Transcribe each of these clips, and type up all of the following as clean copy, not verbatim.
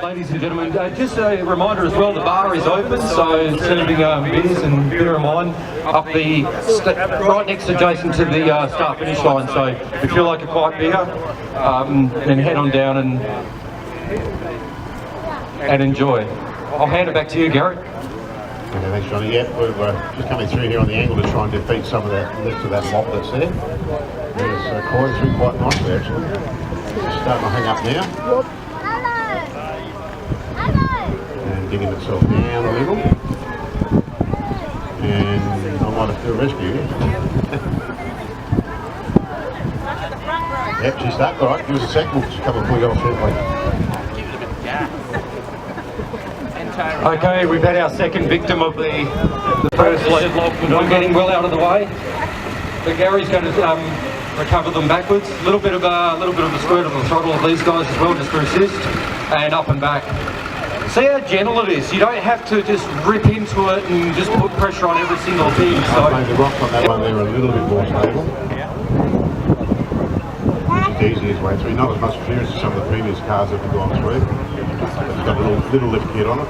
ladies and gentlemen. Just a reminder as well, the bar is open, so serving beers and beer and wine up the right next adjacent to the start finish line. So if you like a quiet beer, then head on down and enjoy. I'll hand it back to you, Gary. Okay, thanks, Johnny. Yeah, we're just coming through here on the angle to try and defeat some of that lift of that mop that's there. There's coin through quite nicely, actually. It's starting to hang up now. And getting itself down a little. And I might have to rescue you. Yep, she's stuck. All right, give us a sec. We'll just come and pull you off shortly. Okay, we've had our second victim of the first lead log. Not getting well out of the way. But Gary's going to recover them backwards. A little bit of a squirt of the throttle of these guys as well, just to assist, and up and back. See how gentle it is. You don't have to just rip into it and just put pressure on every single thing. So the rocks on that one there are a little bit more stable. It's easy as way through. Not as much clearance as some of the previous cars that have gone through. It's got a little lift kit on it.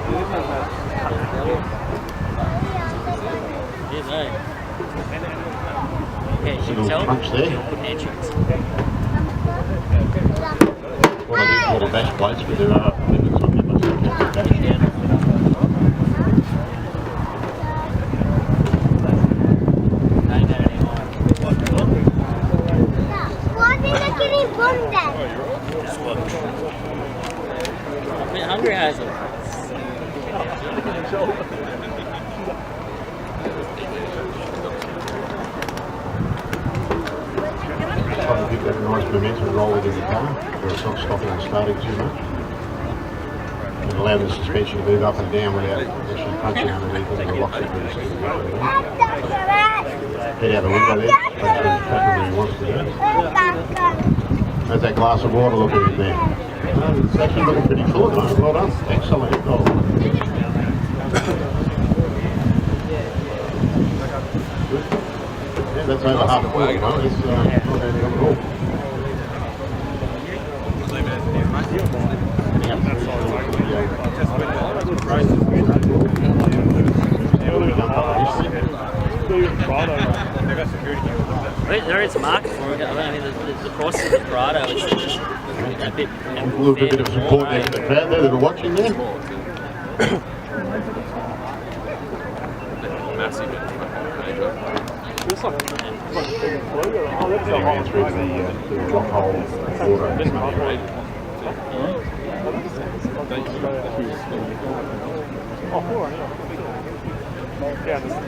There's a little crunch there. Well, I do call it bash plates, but there are limits on how much they can bash. Why did I get it bombed then? I'm hungry, Hazel. Trying to give that nice momentum rolling in the car, where it's not stopping and starting too much. And allow the suspension to move up and down without actually punching underneath into the rocks that we're sitting on. Head out the window there, make sure he's tracking where he wants to go. There's that glass of water looking in there. It's actually looking pretty full at the moment. Well done. Excellent. Oh. Yeah, that's over half full at the moment. It's not bad at all. There is a market for it. I mean, the price of the Prado is just a bit. A little bit of support there in the crowd there that are watching there. Massive. Ran through the rock hole water.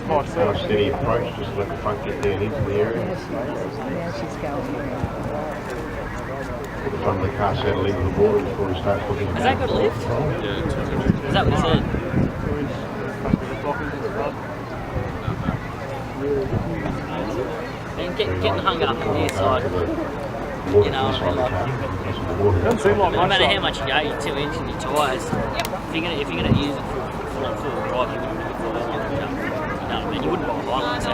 Nice steady approach, just let the front get down into the area. Put the front of the car settle into the water before he starts looking. Has that got a lift? Yeah, is that what he said? And getting hung up in this, like, you know, I mean, like, no matter how much you go, your 2 inch and your tyres, if you're going to use it for full drive, you wouldn't really fall on it. You know what I mean? You wouldn't buy a Highline, so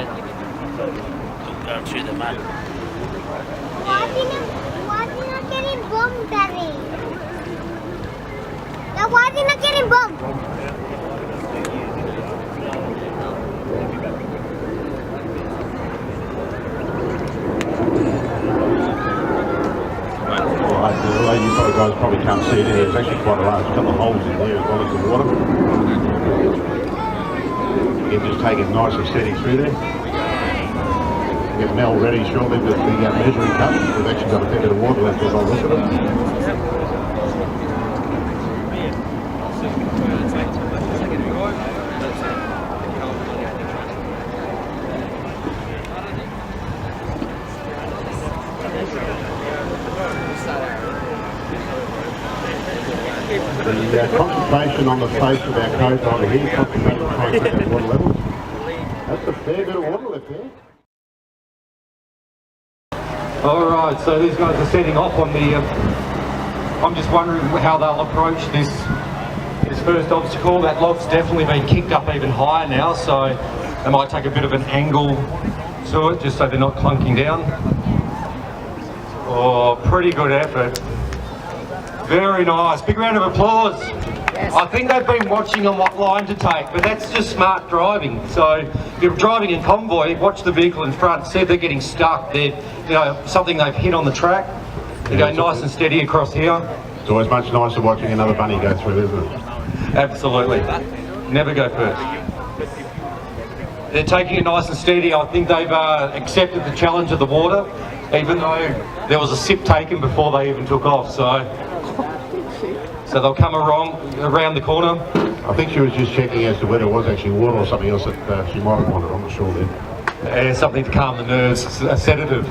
going through the mud. Why didn't I get him bombed, Daddy? Now, why didn't I get him bombed? You guys probably can't see it here. There's actually quite a large couple of holes in there as well as the water. Again, just take it nice and steady through there. Get Mel ready shortly with the measuring cup. We've actually got a fair bit of water left as I look at it. The concentration on the face of our co-driver here, concentrating on trying to take that water level. That's a fair bit of water left there. Alright, so these guys are setting off on the... I'm just wondering how they'll approach this first obstacle. That log's definitely been kicked up even higher now, so they might take a bit of an angle to it, just so they're not clunking down. Oh, pretty good effort. Very nice. Big round of applause. I think they've been watching on what line to take, but that's just smart driving. So if you're driving in convoy, watch the vehicle in front, see if they're getting stuck. They're, you know, something they've hit on the track. They go nice and steady across here. It's always much nicer watching another bunny go through, isn't it? Absolutely. Never go first. They're taking it nice and steady. I think they've accepted the challenge of the water, even though there was a sip taken before they even took off. So they'll come around the corner. I think she was just checking as to whether it was actually water or something else that she might have wanted. I'm not sure then. And something to calm the nerves, a sedative.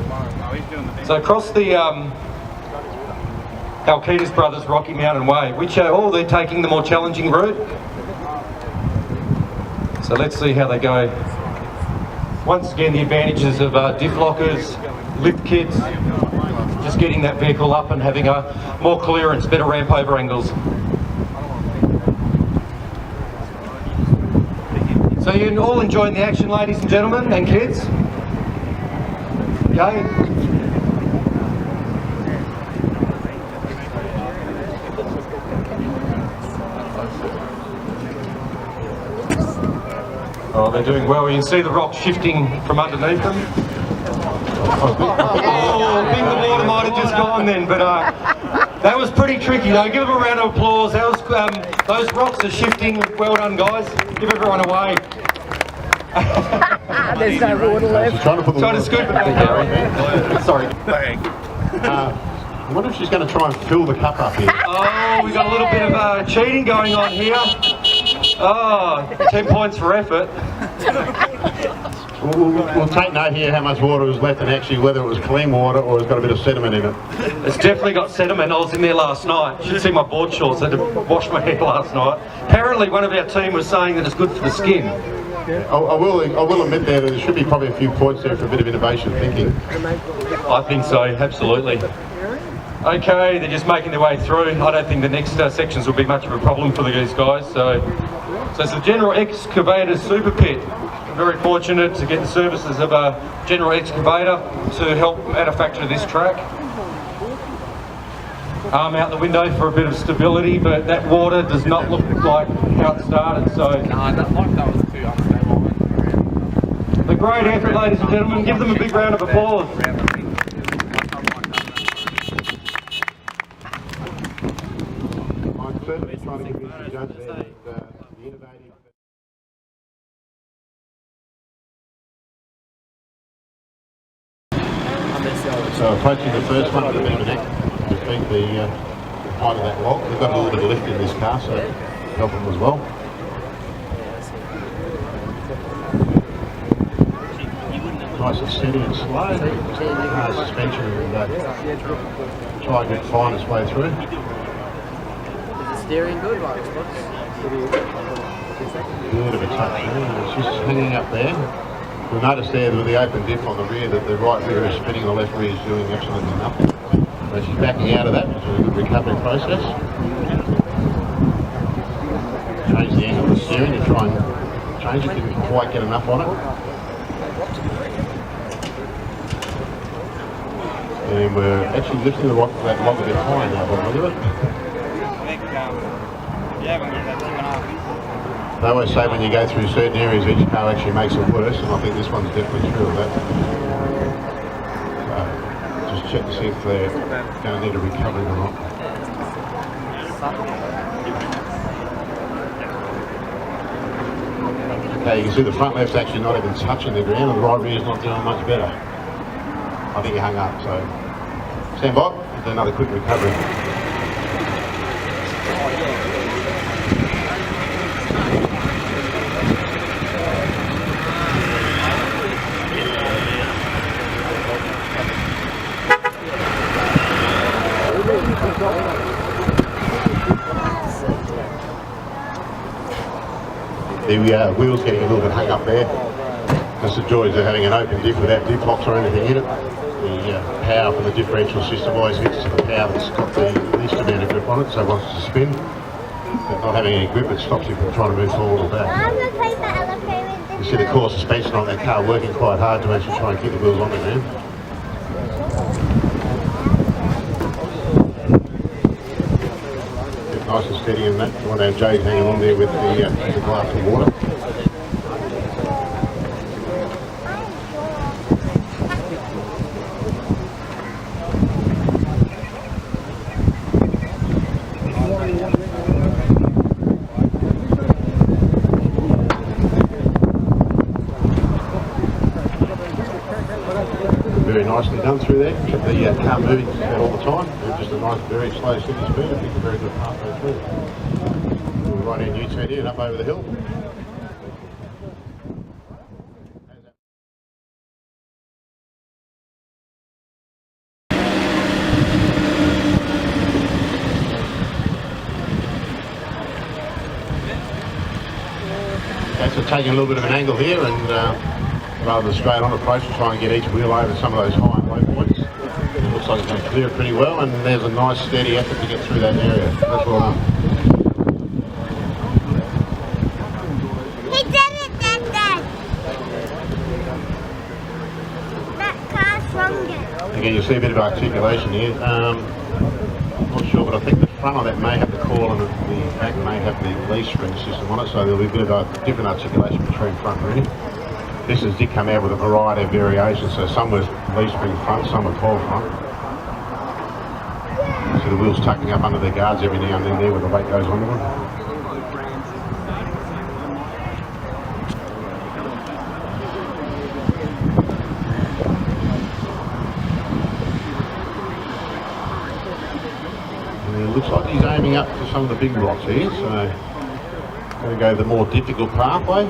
So across the Alcides Brothers Rocky Mountain Way, which they're taking the more challenging route. So let's see how they go. Once again, the advantages of diff lockers, lift kits, just getting that vehicle up and having a more clearance, better ramp over angles. So you're all enjoying the action, ladies and gentlemen, and kids? Okay. Oh, they're doing well. You can see the rocks shifting from underneath them. Oh, I think the water might have just gone then, but that was pretty tricky though. Give them a round of applause. That was, those rocks are shifting. Well done, guys. Give everyone a wave. There's no water left. Trying to scoop it back, Gary. Sorry. I wonder if she's going to try and fill the cup up here. Oh, we've got a little bit of cheating going on here. Oh, 10 points for effort. We'll take note here how much water was left and actually whether it was clean water or it's got a bit of sediment in it. It's definitely got sediment. I was in there last night. You should see my board shorts. I had to wash my hair last night. Apparently one of our team was saying that it's good for the skin. I will admit there that there should be probably a few points there for a bit of innovation thinking. I think so, absolutely. Okay, they're just making their way through. I don't think the next sections will be much of a problem for these guys. So it's the General Excavator Super Pit. Very fortunate to get the services of a General Excavator to help manufacture this track. Arm out the window for a bit of stability, but that water does not look like how it started. So That was too unstable. a great effort, ladies and gentlemen. Give them a big round of applause. I'm certainly trying to convince the judge there that the innovative... So approaching the first one with a bit of an act, just beat the height of that log. We've got a little bit of lift in this car, so help them as well. Nice and steady and slow. Suspension and try and get fine its way through. Is the steering good, right? A bit of a touch there. It's just hanging up there. You'll notice there with the open diff on the rear that the right rear is spinning, the left rear is doing absolutely nothing. So she's backing out of that, which is a good recovery process. Change the angle of the steering to try and change it, didn't quite get enough on it. And we're actually lifting the rock that log a bit higher now, by the look of it. They always say when you go through certain areas, each car actually makes it worse, and I think this one's definitely true of that. So, just check to see if they're going to need a recovery or not. Okay, you can see the front left's actually not even touching the ground, and the right rear's not doing much better. I think he hung up, so stand by, we'll do another quick recovery. The wheel's getting a little bit hung up there. That's the joys of having an open diff without diff locks or anything in it. The power from the differential system always hits to the power that's got the least amount of grip on it, so it wants to spin. But not having any grip, it stops you from trying to move forward or back. You see the core suspension on that car working quite hard to actually try and keep the wheels on the ground. nice and steady in that. One of our J's hanging on there with the glass of water. Very nicely done through there. Kept the car moving all the time. Just a nice, very slow, steady speed. I think a very good pathway through. We'll right in U-turn here and up over the hill. Okay, so taking a little bit of an angle here and rather than straight on approach to try and get each wheel over some of those high and low points. It looks like it's going to clear it pretty well, and there's a nice steady effort to get through that area. That's well done. He did it, Dad. That car's stronger. Again, you'll see a bit of articulation here. Not sure, but I think the front of that may have the coil and the back may have the leaf spring system on it, so there'll be a bit of a different articulation between front and rear. This did come out with a variety of variations, so some was leaf spring front, some were coil front. So the wheels tucking up under their guards every now and then there when the weight goes onto them. And it looks like he's aiming up to some of the big rocks here, so going to go the more difficult pathway.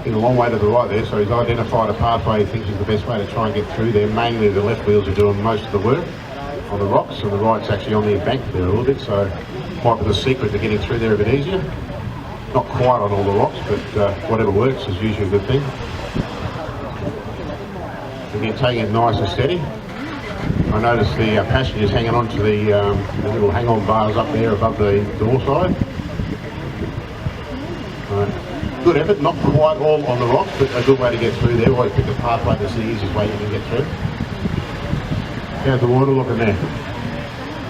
Been a long way to the right there, so he's identified a pathway he thinks is the best way to try and get through there. Mainly the left wheels are doing most of the work on the rocks, and the right's actually on the embankment there a little bit, so might be the secret to getting through there a bit easier. Not quite on all the rocks, but whatever works is usually a good thing. Again, taking it nice and steady. I noticed the passengers hanging on to the little hang-on bars up there above the door side. Good effort, not quite all on the rocks, but a good way to get through there. Always pick a pathway that's the easiest way you can get through. How's the water looking there?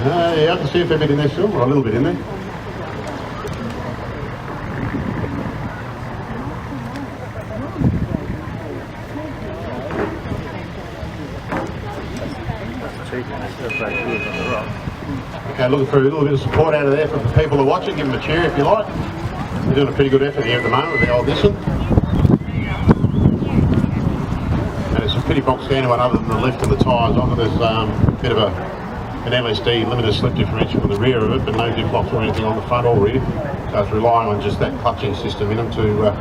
Yeah, I can see a fair bit in there still, or a little bit in there. Okay, looking for a little bit of support out of there from the people who are watching. Give them a cheer if you like. They're doing a pretty good effort here at the moment with the old Nissan. And it's a pretty box standard one other than the lift and the tyres on it. There's a bit of an LSD limited slip differential on the rear of it, but no diff locks or anything on the front or rear. So it's relying on just that clutching system in them to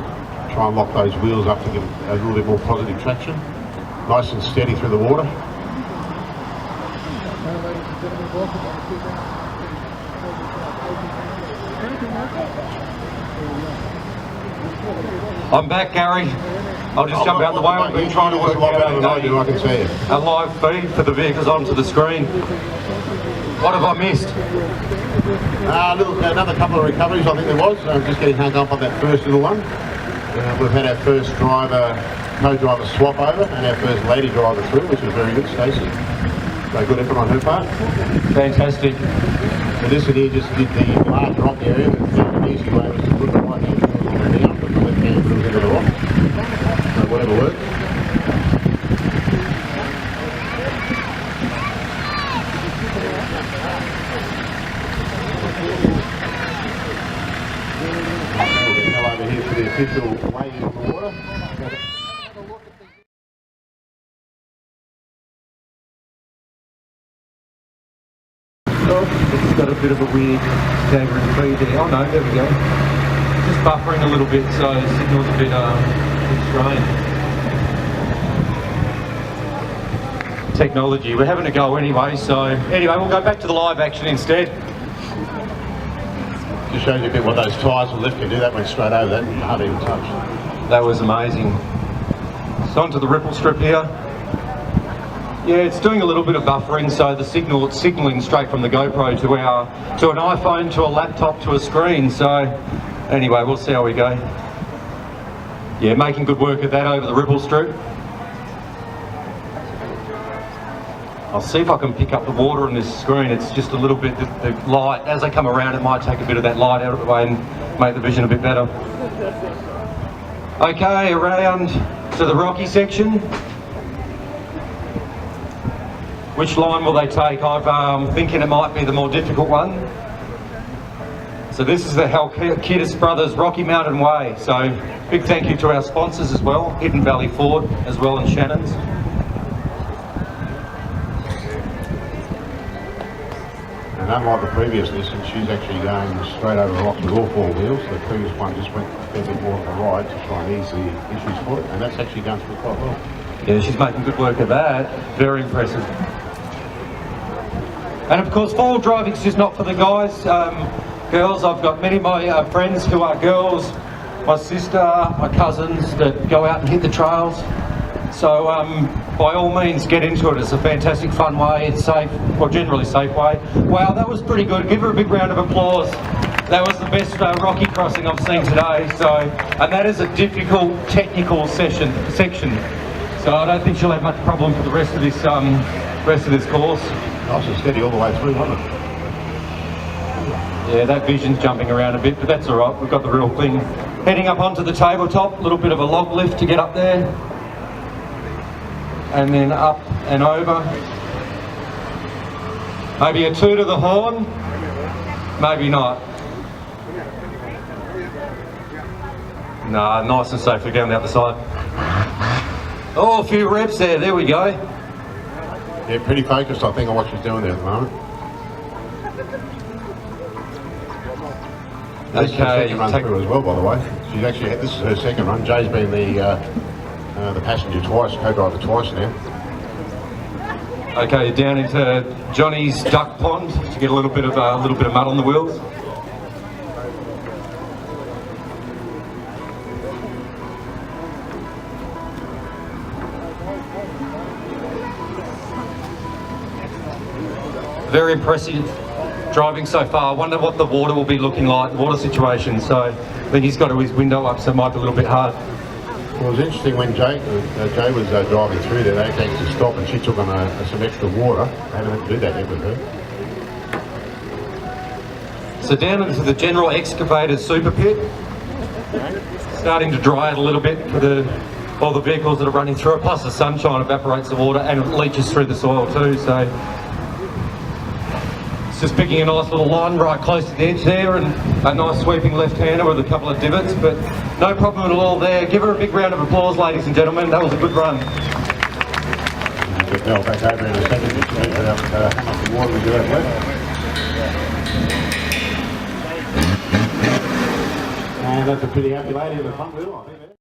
try and lock those wheels up to give a little bit more positive traction. Nice and steady through the water. I'm back, Gary. I'll just jump out the way. I've been trying to work out I can see it. a live feed for the vehicles onto the screen. What have I missed? Another couple of recoveries, I think there was. Just getting hung up on that first little one. We've had our first co-driver swap over and our first lady driver through, which was very good, Stacey. So good effort on her part. Fantastic. So this one here just did the large rock area. The easy way was to put the right hand on the knee up, put the left hand through into the rock. So whatever works. We'll go over here for the official weigh in the water. It's got a bit of a weird staggering feed there. Oh no, there we go. Just buffering a little bit, so the signal's a bit strained. Technology, we're having a go anyway, so anyway, we'll go back to the live action instead. Just shows you a bit what those tyres and lift can do. That went straight over that, hardly even touched. That was amazing. So onto the ripple strip here. Yeah, it's doing a little bit of buffering, so the it's signalling straight from the GoPro to an iPhone, to a laptop, to a screen. So anyway, we'll see how we go. Yeah, making good work of that over the ripple strip. I'll see if I can pick up the water on this screen. It's just a little bit, the light, as they come around, it might take a bit of that light out of the way and make the vision a bit better. Okay, around to the rocky section. Which line will they take? I'm thinking it might be the more difficult one. So this is the Halkitis Brothers Rocky Mountain Way. So big thank you to our sponsors as well, Hidden Valley Ford as well, and Shannon's. And unlike the previous distance, she's actually going straight over the rocks with all four wheels. The previous one just went a bit more to the right to try and ease the issues for it, and that's actually going through quite well. Yeah, she's making good work of that. Very impressive. And of course, four-wheel driving is just not for the guys, girls. I've got many of my friends who are girls, my sister, my cousins that go out and hit the trails. So by all means, get into it. It's a fantastic, fun way. It's safe, or generally safe way. Wow, that was pretty good. Give her a big round of applause. That was the best rocky crossing I've seen today. So, and that is a difficult, technical section. So I don't think she'll have much problem for the rest of this course. Nice and steady all the way through, wasn't it? Yeah, that vision's jumping around a bit, but that's all right. We've got the real thing. Heading up onto the tabletop, a little bit of a log lift to get up there. And then up and over. Maybe a toot of the horn, maybe not. Nah, nice and safely down the other side. Oh, a few reps there we go. Yeah, pretty focused, I think, on what she's doing there at the moment. This is her second run through as well, by the way. She's actually, this is her second run. Jay's been the passenger twice, co-driver twice now. Okay, down into Johnny's duck pond to get a little bit of mud on the wheels. Very impressive driving so far. I wonder what the water will be looking like, water situation. So I think he's got his window up, so it might be a little bit hard. Well, it was interesting when Jay was driving through there, they actually stopped and she took on some extra water. They haven't had to do that yet with her. So down into the general excavator super pit. Starting to dry out a little bit for all the vehicles that are running through it, plus the sunshine evaporates the water and it leaches through the soil too. So just picking a nice little line right close to the edge there, and a nice sweeping left-hander with a couple of divots, but no problem at all there. Give her a big round of applause, ladies and gentlemen. That was a good run. We'll go back over in a second just to measure out how much water we do have left. And that's a pretty happy lady in the front wheel, I think.